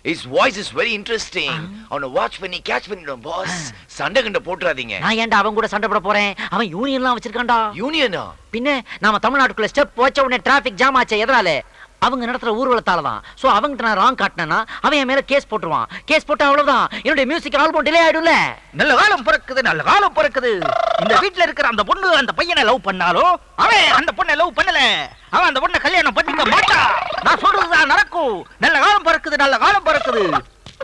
His voice is very interesting. அவனை வாட்ச் பண்ணி கேட்ச் பண்ணிடும் பாஸ். சண்டை கண்ட போட்டுறாதீங்க. நான் ஏன்டா அவன் கூட சண்டை போட போறேன்? அவன் யூனியன்லாம் வச்சிருக்கான்டா. யூனியனா? பின்ன நாம தமிழ்நாட்டுக்குள்ள ஸ்டெப் வச்ச உடனே டிராபிக் ஜாம் ஆச்சு. எதனால? அவங்க நடத்துற ஊர்வலத்தால தான். சோ அவங்கிட்ட நான் ராங் காட்டினா அவன் என் மேல கேஸ் போட்டுருவான். கேஸ் போட்டா அவ்வளவுதான், என்னுடைய மியூசிக் ஆல்பம் டிலே ஆயிடும்ல. நல்ல காலம் பிறக்குது, நல்ல காலம் பிறக்குது. இந்த வீட்ல இருக்கிற அந்த பொண்ணு அந்த பையனை லவ் பண்ணாலோ, அவன் அந்த பொண்ணை லவ் பண்ணல. அவன் அந்த பொண்ணை கல்யாணம் பண்ணிக்க மாட்டான். நான் சொல்றதுதான் நடக்கும். நல்ல காலம் பிறக்குது, நல்ல காலம் பிறக்குது.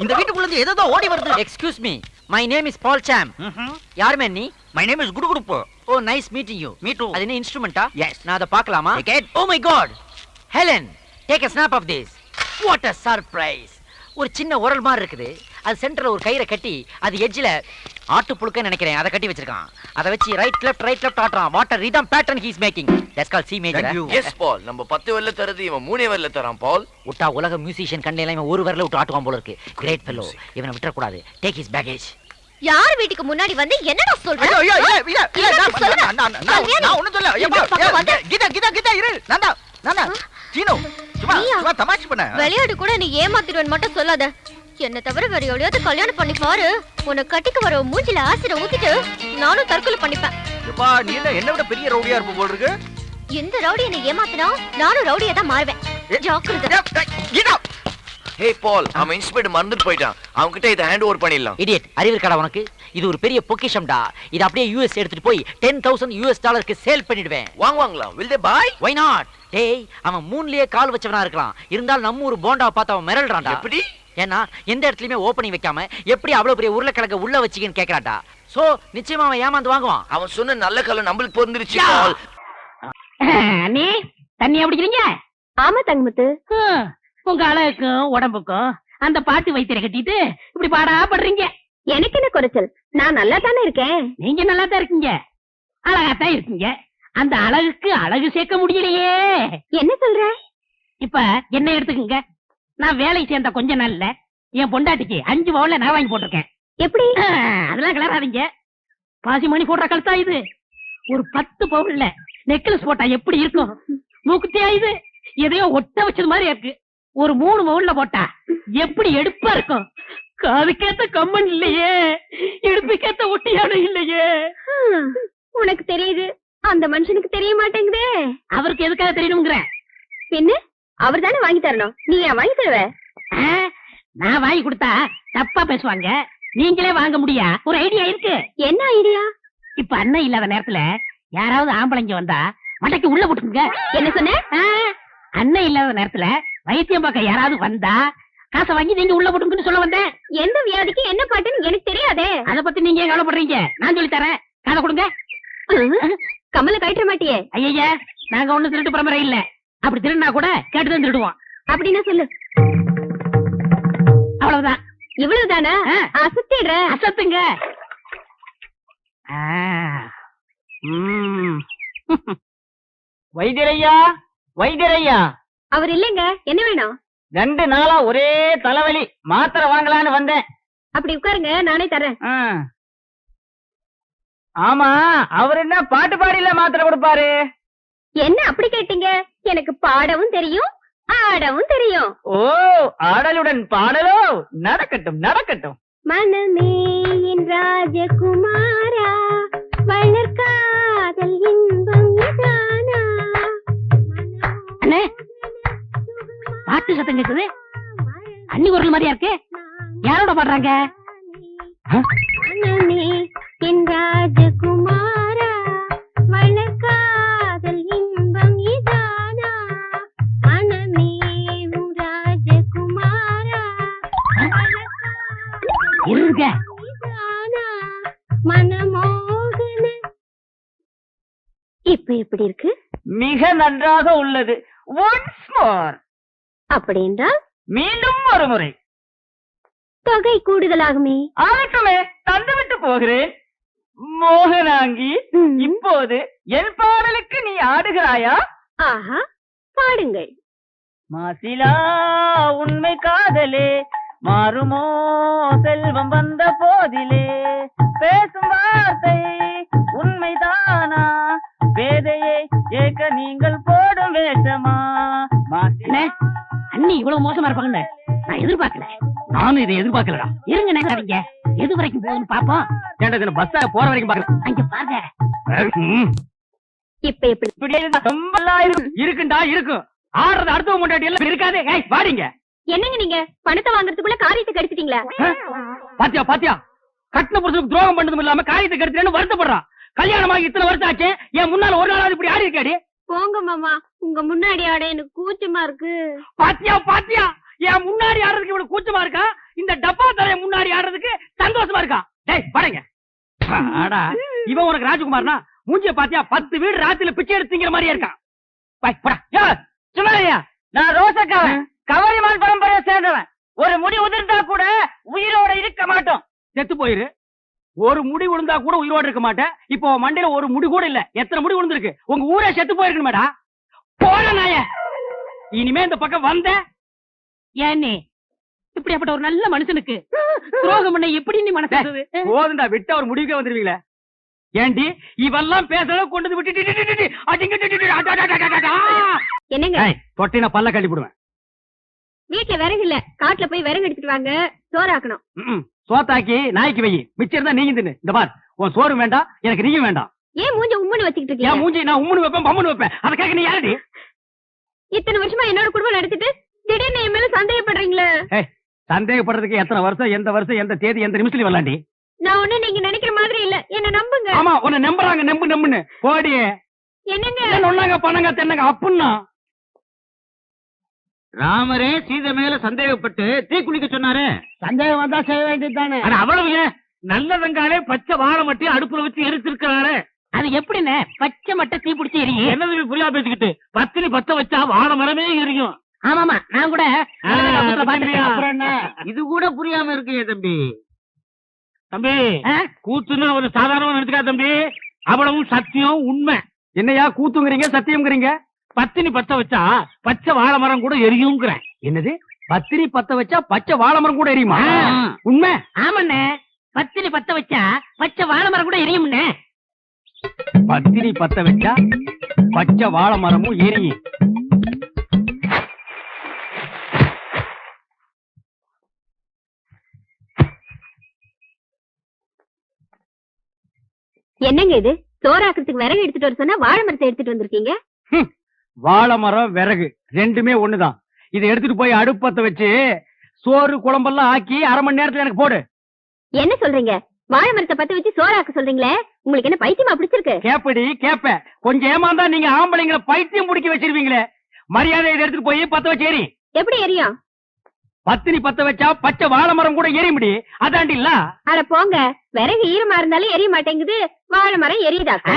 இந்த வீட்டுக்குள்ள இருந்து ஏதோ ஓடி வருது. Excuse me, my name is Paul Sam. யார் மேன் நீ? மை நேம் இஸ் குடுகுடுப்பு. Oh nice meeting you. Me too. அது என்ன இன்ஸ்ட்ருமெண்டா? எஸ். நான் அதை பார்க்கலாமா? Oh my God, Helen, take a snap of this. What a surprise. ஒரு சின்ன உரல் மாதிரி இருக்குது. அது சென்டர்ல ஒரு கயிறை கட்டி, அது எட்ஜ்ல ஆட்டு புழுக்க நினைக்கிறேன், அதை கட்டி வச்சிருக்கான். அதை வச்சு ரைட் லெஃப்ட் ஆட்றான். What a rhythm pattern he is making. That's called C major. Yes Paul, நம்ம 10 வரல தரது இவன் 3 வரல தரான் பால். உட்டா உலக மியூசிஷியன் கண்ணில இவன் ஒரு வரல விட்டு ஆட்டுவான் போல இருக்கு. கிரேட் ஃபெல்லோ, இவனை விட்டுற கூடாது. Take his baggage. யார் வீட்டுக்கு முன்னாடி வந்து என்னடா சொல்ற? ஐயோ ஐயோ இல்ல நான் ஒண்ணும் சொல்ல. கீதா இரு. நானா சீனோ சும்மா தமாஷ் பண்ண. விளையாட்டு கூட நீ ஏமாத்திடுவேன்னு மட்டும் சொல்லாத. என்ன தவிர வேற எவ்வளவு கல்யாணம் பண்ணி பாரு. உன்னை கட்டிக்கு வர மூஞ்சில ஆசிட ஊத்திட்டு நானும் தற்கொலை பண்ணிப்பேன். எப்பா நீ என்ன விட பெரிய ரவுடியா இருப்ப போல இருக்கு. எந்த ரவுடி என்ன ஏமாத்தினா நானும் ரவுடியா தான் மாறுவேன். ஜாக்கிரதை. கீதா, ஹே பால், அவன் இன்ஸ்பெக்டர் மறந்துட்டு போயிட்டான். அவன் கிட்ட இதை ஹேண்ட் ஓவர் பண்ணிடலாம். இடியட், அறிவு இருக்கடா உனக்கு? இது ஒரு பெரிய பொக்கிஷம்டா. இது அப்படியே யூஎஸ் எடுத்துட்டு போய் $10,000 சேல் பண்ணிடுவேன். வாங்குவாங்களா? will they buy? why not? டேய், அவன் மூணுலயே கால் வச்சவனா இருக்கலாம். இருந்தாலும் நம்ம ஒரு போண்டா பார்த்து அவன் மிரள்றான்டா. எப்படி? ஏன்னா எந்த இடத்துலயுமே ஓபனிங் வைக்காம எப்படி அவ்வளவு பெரிய உருளைக்கிழங்கு உள்ள வச்சிக்கன்னு கேக்குறான்டா. சோ நிச்சயமா அவன் ஏமாந்து வாங்குவான். அவன் சொன்ன நல்ல கலை நம்மளுக்கு பொருந்துருச்சு பால். நீ தண்ணியா பிடிக்கிறீங்க? ஆமா தங்கமுத்து. உங்க அழகுக்கும் உடம்புக்கும் அந்த பாட்டு வைத்தியரை கட்டிட்டு இப்படி பாடா படுறீங்க. எனக்கு என்ன குறைச்சல்? நான் நல்லா தானே இருக்கேன். நீங்க நல்லா தான் இருக்கீங்க, அழகாத்தான் இருக்கீங்க. அந்த அழகுக்கு அழகு சேர்க்க முடியலையே. என்ன சொல்ற? இப்ப என்ன எடுத்துக்கங்க. நான் வேலை சேர்ந்த கொஞ்ச நாள்ல என் பொண்டாட்டிக்கு 5 பவுன்ல நான் வாங்கி போட்டிருக்கேன். எப்படி? அதெல்லாம் கிளறாதீங்க. பாசி மணி போடுற கழுத்தா இது. ஒரு 10 பவுன்ல நெக்லஸ் போட்டா எப்படி இருக்கும்? மூக்குத்தியா இது? எதையோ ஒட்ட வச்சது மாதிரி இருக்கு. ஒரு 3 பவுன்ல போட்டா எப்படி எடுப்பா இருக்கும்? காதுக்கேத்த கம்மன் இல்லையே, எடுப்புக்கேத்த ஒட்டியான இல்லையே. உனக்கு தெரியுது, அந்த மனுஷனுக்கு தெரிய மாட்டேங்குதே. அவருக்கு எதுக்காக தெரியணுங்கிற? பின்ன அவர் தானே வாங்கி தரணும். நீ ஏன் வாங்கி தருவ? நான் வாங்கி கொடுத்தா தப்பா பேசுவாங்க. நீங்களே வாங்க முடியா? ஒரு ஐடியா இருக்கு. என்ன ஐடியா? இப்ப அண்ணன் இல்லாத நேரத்துல யாராவது ஆம்பளைங்க வந்தா மட்டைக்கு உள்ள போட்டுங்க. என்ன சொன்ன? அண்ணன் இல்லாத நேரத்துல வைத்தியம் பார்க்க யாராவது வந்தா காசை வாங்கி நீங்க உள்ள போட்டுங்கன்னு சொல்ல வந்தேன். எந்த வியாதிக்கு என்ன பாட்டுன்னு எனக்கு தெரியாதே. அத பத்தி நீங்க ஏன் கவலைப்படுறீங்க? நான் சொல்லி தரேன், காதை கொடுங்க. கமல கழட்ட மாட்டியே? ஐயா, நாங்க ஒண்ணு திருட்டு பரம்பரை இல்ல. அப்படி திருடினா கூட கேட்டுதான் திருடுவோம். அப்படின்னா சொல்லு. அவ்வளவுதான். இவ்வளவுதானா? அசத்திடுற. அசத்துங்க. வைத்தியரையா, வைத்தியரையா. அவர் இல்லைங்க. என்ன வேணும்? 2 நாளா ஒரே தலைவலி. மாத்திரை வாங்கலான்னு வந்தேன். அப்படி உட்காருங்க, நானே தரேன். ஆமா, அவர் என்ன பாட்டு பாடியில மாத்திரை கொடுப்பாரு? என்ன அப்படி கேட்டீங்க? எனக்கு பாடவும் தெரியும், ஆடவும் தெரியும். ஓ, ஆடலுடன் பாடலோ? நடக்கட்டும் நடக்கட்டும். மனமே என் ராஜகுமாரா, வளர்காதல் இன்பம் இதானா? அண்ணே, பாட்டு சத்தம் கேக்குது. அண்ணி குரல் மாதிரியா இருக்கு. யாரோட பாடுறாங்க? மனமே என் ராஜகுமாரா, வளர்காதல் இன்பம் இதானா? மனமே உன் ராஜகுமாரா, இருங்க. மனமோகன. இப்ப எப்படி இருக்கு? மிக நன்றாக உள்ளது. Once more. அப்படி என்றால் மீண்டும் ஒரு முறை. தொகை கூடுதலாகுமே. ஆகட்டுமே, தந்துவிட்டு போகிறேன். மோகனாங்கி, இப்போது என் பாடலுக்கு நீ ஆடுகிறாயா? ஆஹா, பாடுங்கள். மாசிலா உண்மை காதலே, மாறுமோ செல்வம் வந்த போதிலே, பேசும் வார்த்தை உண்மைதானா, வேதையை ஏக்க நீங்கள் போடும் வேஷமா? அண்ணே, அண்ணி இவ்வளவு மோசமா இருப்பாங்க நான் எதிர்பார்க்கல. நானும் இதை எதிர்பார்க்கலடா. இருங்க நினைக்காதீங்க, எது வரைக்கும் போகுதுன்னு பாப்போம். ஏன்டா பஸ்ஸா போற வரைக்கும் பாக்கலாம். அங்க பாருங்க. இப்ப எப்படி? இப்படியே இருந்தா ரொம்ப இருக்குண்டா இருக்கும். ஆடுறது அடுத்தவங்க முன்னாடி எல்லாம் இருக்காது. வாடிங்க. என்னங்க நீங்க பணத்தை வாங்குறதுக்குள்ள காரியத்தை கெடுத்துட்டீங்களா? பாத்தியா பாத்தியா, கட்டின புருஷனுக்கு துரோகம் பண்ணதும் இல்லாம காரியத்தை கெடுத்துட்டேன்னு வருத்தப்படுறான். கல்யாணமாக இத்தனை வருஷம் ஆச்சு, என் முன்னால ஒரு நாளாவது இப்படி ஆடி இருக்காடி. போங்க மாமா, உங்க முன்னாடி ஆட எனக்கு கூச்சமா இருக்கு. பாத்தியா பாத்தியா, என் முன்னாடி ஆடுறதுக்கு இவ்வளவு கூச்சமா இருக்கா, இந்த டப்பா தலைய முன்னாடி ஆடுறதுக்கு சந்தோஷமா இருக்கா. டேய் பாருங்க, ஆடா இவன் உனக்கு ராஜகுமார்னா மூஞ்சிய பாத்தியா 10 வீடு ராத்திரில பிச்சை எடுத்துங்கிற மாதிரியே இருக்கான். சும்மாரியா, நான் ரோசக்காவன், கவரிமான் பரம்பரையை சேர்ந்தவன். ஒரு முடி உதிர்ந்தா கூட உயிரோட இருக்க மாட்டோம். செத்து போயிரு. ஒரு முடி விழுந்தா கூட உயிரோட இருக்க மாட்டேன். இப்போ மண்டையில ஒரு முடி கூட இல்ல. எத்தனை முடி விழுந்திருக்கு? உங்க ஊரே செத்து போயிருக்கு மேடா. போன நாய, இனிமே இந்த பக்கம் வந்த ஏன்னே இப்படியாப்பட்ட ஒரு நல்ல மனுஷனுக்கு துரோகம் பண்ண எப்படி நீ மனசு? போதுண்டா, விட்டு அவர் முடிவுக்கே வந்துருவீங்களே. ஏண்டி இவெல்லாம் பேசுறத கொண்டு விட்டு என்னங்க தொட்டினா பல்ல கட்டி போடுவேன். வீட்டுல விறகு இல்ல, காட்டுல போய் விறகு எடுத்துட்டு வாங்க, சோறாக்கணும். சோத்தாக்கி நாய்க்கு வை, மிச்சம் இருந்தா நீங்க தின்னு. இந்த பார், உன் சோறு வேண்டாம், எனக்கு நீயும் வேண்டாம். ஏன் மூஞ்ச உம்முன்னு வச்சுக்கிட்டு இருக்கீங்க? ஏன் மூஞ்சி நான் உம்முன்னு வைப்பேன், பம்முன்னு வைப்பேன். அதை கேட்க நீ யாரடி? இத்தனை வருஷமா என்னோட குடும்பம் நடத்திட்டு திடீர்னு என் மேல சந்தேகப்படுறீங்களே. சந்தேகப்படுறதுக்கு எத்தனை வருஷம், எந்த வருஷம், எந்த தேதி, எந்த நிமிஷத்துல வரலாண்டி? நான் ஒண்ணு நீங்க நினைக்கிற மாதிரி இல்ல, என்ன நம்புங்க. ஆமா, உன்னை நம்புறாங்க, நம்புன்னு போடி. என்னங்க ஒன்னாங்க பண்ணங்க தென்னங்க அப்புன்னா. ராமரே சீதை மேல சந்தேகப்பட்டு தீ குளிக்க சொன்னாரு. சந்தேகம் வந்தா செய்ய வேண்டியதுதானே. அவ்வளவு நல்ல வெங்காலே பச்சை வாழை மட்டும் அடுப்புல வச்சு எரிச்சிருக்காரு. அது எப்படின்னு பச்சை மட்டும் தீ பிடிச்சி எரியும்? என்னது புரியா பேசிக்கிட்டு, பத்தினி பத்த வச்சா வாழை மரமே எரியும். ஆமாமா, நான் கூட இது கூட புரியாம இருக்கு தம்பி. தம்பி, கூத்துன்னா ஒரு சாதாரண நினைச்சுக்கா தம்பி, அவ்வளவும் சத்தியம் உண்மை. என்னையா கூத்துங்கிறீங்க சத்தியம்ங்கிறீங்க? பத்தினி பத்த வச்சா பச்சை வாழை மரம் கூட எரியுங்கிறேன். என்னது, பத்திரி பத்த வச்சா பச்சை வாழை மரம் கூட எரியுமா? உண்மை? ஆமாண்ணே, பத்தினி பத்த வச்சா பச்சை வாழை மரம் கூட எரியும்ண்ணே. பத்திரி பத்த வச்சா பச்சை வாழை மரமும் எரியும். என்னங்க இது, சோறாக்குறதுக்கு விறகு எடுத்துட்டு வர சொன்னா வாழை மரத்தை எடுத்துட்டு வந்திருக்கீங்க. வாழை மரம் விறகு ரெண்டுமே ஒண்ணுதான். இதை எடுத்துட்டு போய் அடுப்பத்த வச்சு சோறு குழம்பெல்லாம் ஆக்கி 1/2 மணி நேரத்துல எனக்கு போடு. என்ன சொல்றீங்க? வாழை மரத்தை பத்த வச்சு சோறாக்க சொல்றீங்களே, உங்களுக்கு என்ன பைத்தியமா பிடிச்சிருக்கு? கேப்படி கேப்ப, கொஞ்சம் ஏமாந்தா நீங்க ஆம்பளைங்களை பைத்தியம் பிடிக்க வச்சிருவீங்களே. மரியாதை இதை எடுத்துட்டு போய் பத்த வச்சு எரி. எப்படி எரியும்? பத்தினி பத்த வச்சா பச்சை வாழை மரம் கூட எரிய முடி. அதாண்டி இல்ல? அட போங்க, விறகு ஈரமா இருந்தாலும் எரிய மாட்டேங்குது, வாழை மரம் எரியுதாக்கா?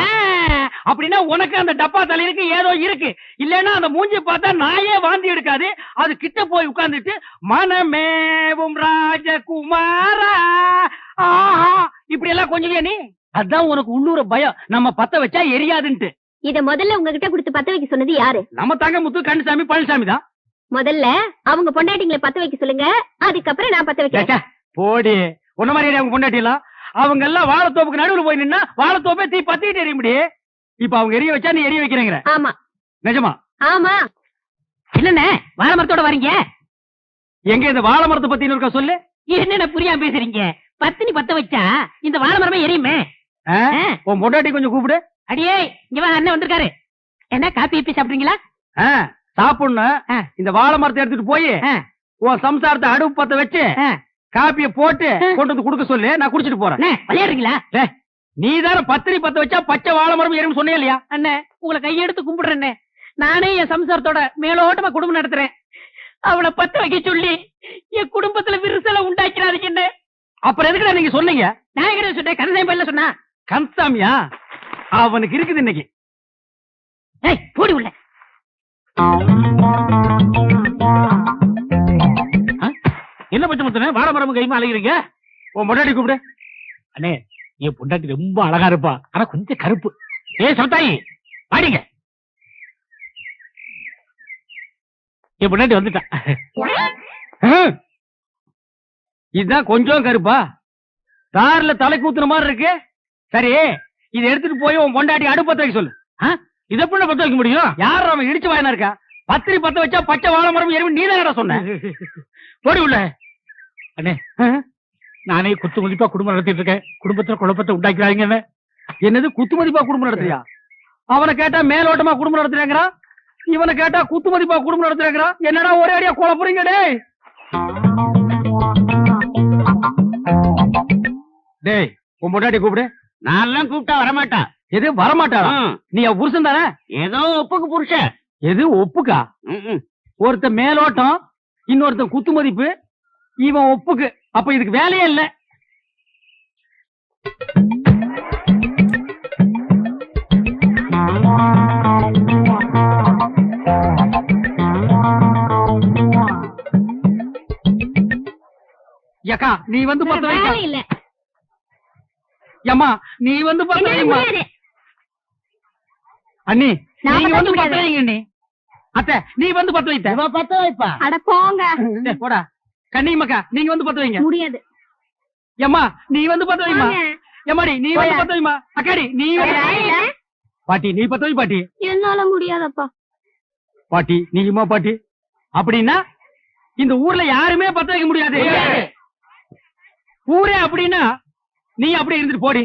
அப்படின்னா உனக்கு அந்த டப்பா தலையிருக்கு ஏதோ இருக்கு. இல்லன்னா அந்த மூஞ்சி பார்த்தா நாயே வாந்தி எடுக்காது. அது கிட்ட போய் உட்கார்ந்துட்டு மனமேவும் ராஜகுமாரா இப்படி எல்லாம் கொஞ்சம் நீ. அதான் உனக்கு உள்ளூர பயம், நம்ம பத்த வச்சா எரியாதுன்ட்டு. இத முதல்ல உங்ககிட்ட கொடுத்து பத்த வைக்க சொன்னது யாரு? நம்ம தாங்க முத்து கண்ணுசாமி பழனிசாமி தான். முதல்ல அவங்க பொண்டாட்டிங்களை பத்த வைக்க சொல்லுங்க, அதுக்கப்புறம் நான் பத்த வைக்கிறேன். போடி, உன்ன மாதிரி அவங்க பொண்டாட்டிலாம் அவங்க எல்லாம் வாழைத்தோப்புக்கு நடுவுல போய் நின்னா வாழைத்தோப்பே தீ பத்திட்டு எரிய முடியும். இப்ப அவங்க எரிய வச்சா நீ எரிய வைக்கிறேங்கிற? ஆமா நிஜமா? ஆமா. என்னண்ணே வாழை மரத்தோட வரீங்க? எங்க இந்த வாழை மரத்தை பத்தி இருக்கா சொல்லு. என்ன புரியாம பேசுறீங்க? பத்தினி பத்த வச்சா இந்த வாழை மரமே எரியுமே. உன் பொண்டாட்டி கொஞ்சம் கூப்பிடு. அடியே இங்க வா, அண்ணன் வந்திருக்காரு. என்ன காப்பி இப்பி சாப்பிடுறீங்களா? சாப்பிடணும். இந்த வாழை மரத்தை எடுத்துட்டு போய் உன் சம்சாரத்தை அடுப்பு பத்த வச்சு காப்பிய போட்டு கொண்டு வந்து குடுக்க சொல்லு. நான் குடிச்சிட்டு போறேன். விளையாடுறீங்களா? நீ தானே பத்தினி பத்த வச்சா பச்சை வாழை மரம் எரியும் சொன்னே இல்லையா? அண்ணே உங்களை கையெடுத்து கும்பிடுறேன்னு நானே என் சம்சாரத்தோட மேலோட்டமா குடும்பம் நடத்துறேன். அவளை பத்த வைக்க சொல்லி என் குடும்பத்துல விரிசலை உண்டாக்கிறாதீங்க. அப்புறம் எதுக்குடா நீங்க சொன்னீங்க? நான் எங்க சொன்னேன்? கந்தசாமி பையன் சொன்னா. கந்தசாமியா? அவனுக்கு இருக்குது இன்னைக்கு. போடி உள்ள. என்ன பச்சை முத்தனே வாழை மரம் கைமா அழைக்கிறீங்க? உன் பொண்டாட்டி கூப்பிடு. அண்ணே என் பொண்டாட்டி ரொம்ப அழகா இருப்பா, ஆனா கொஞ்சம் கருப்பு. சத்தாயி பாடிங்க. என் பொண்டாட்டி வந்துட்டா. இதுதான் கொஞ்சம் கருப்பா, கார்ல தலை கூத்துன மாதிரி இருக்கு. சரி இதை எடுத்துட்டு போய் உன் பொண்டாட்டி அடுப்பத்த வைக்க சொல்லு. இதை எப்படி பத்த வைக்க முடியும்? யார் அவன் இடிச்சு வாயினா இருக்கா? பத்திரி பத்த வச்சா பச்சை வாழை மரம் எரிவு நீ தான் சொன்ன. போடி உள்ள. அண்ணே நானே குத்து மதிப்பா குடும்பம் நடத்திட்டு இருக்கேன். குடும்பத்துல குழப்பத்தை உண்டாக்கிறாங்க. என்னது குத்து மதிப்பா குடும்பம் நடத்துறியா? அவனை கேட்டா மேலோட்டமா குடும்பம் நடத்துறாங்கிறா, இவனை கேட்டா குத்து மதிப்பா குடும்பம் நடத்துறாங்கிறா. என்னடா ஒரே அடியா குழப்பறீங்க? டேய் உன் பொண்டாட்டி கூப்பிடு. நான் கூப்பிட்டா வரமாட்டான். எது வரமாட்டா? நீ புருஷன் தானே? ஏதோ ஒப்புக்கு புருஷன். எது ஒப்புக்கா? ஒருத்த மேலோட்டம், இன்னொருத்த குத்து மதிப்பு, இவன் ஒப்புக்கு. அப்ப இதுக்கு வேலையே இல்ல. யக்கா நீ வந்து பத்த வைக்க. இல்ல அம்மா நீ வந்து பத்த வைமா. அண்ணி நீங்க வந்து பத்த வைங்க. அண்ணி அத்தை நீ வந்து பத்த வைத்த. பத்த வைப்பா. அட போங்க. போடா கண்ணியம்மாக்கா நீங்க வந்து பத்த வைங்க. முடியாது. அம்மா நீ வந்து பத்த வைமா. எம்மாடி நீ வந்து பத்த வைமா. அக்காடி நீ பாட்டி நீ பத்த வை. பாட்டி என்னால முடியாதப்பா. பாட்டி நீங்கம்மா பாட்டி. அப்படின்னா இந்த ஊர்ல யாருமே பத்த வைக்க முடியாது. ஊரே அப்படின்னா நீ அப்படியே இருந்துட்டு போடி.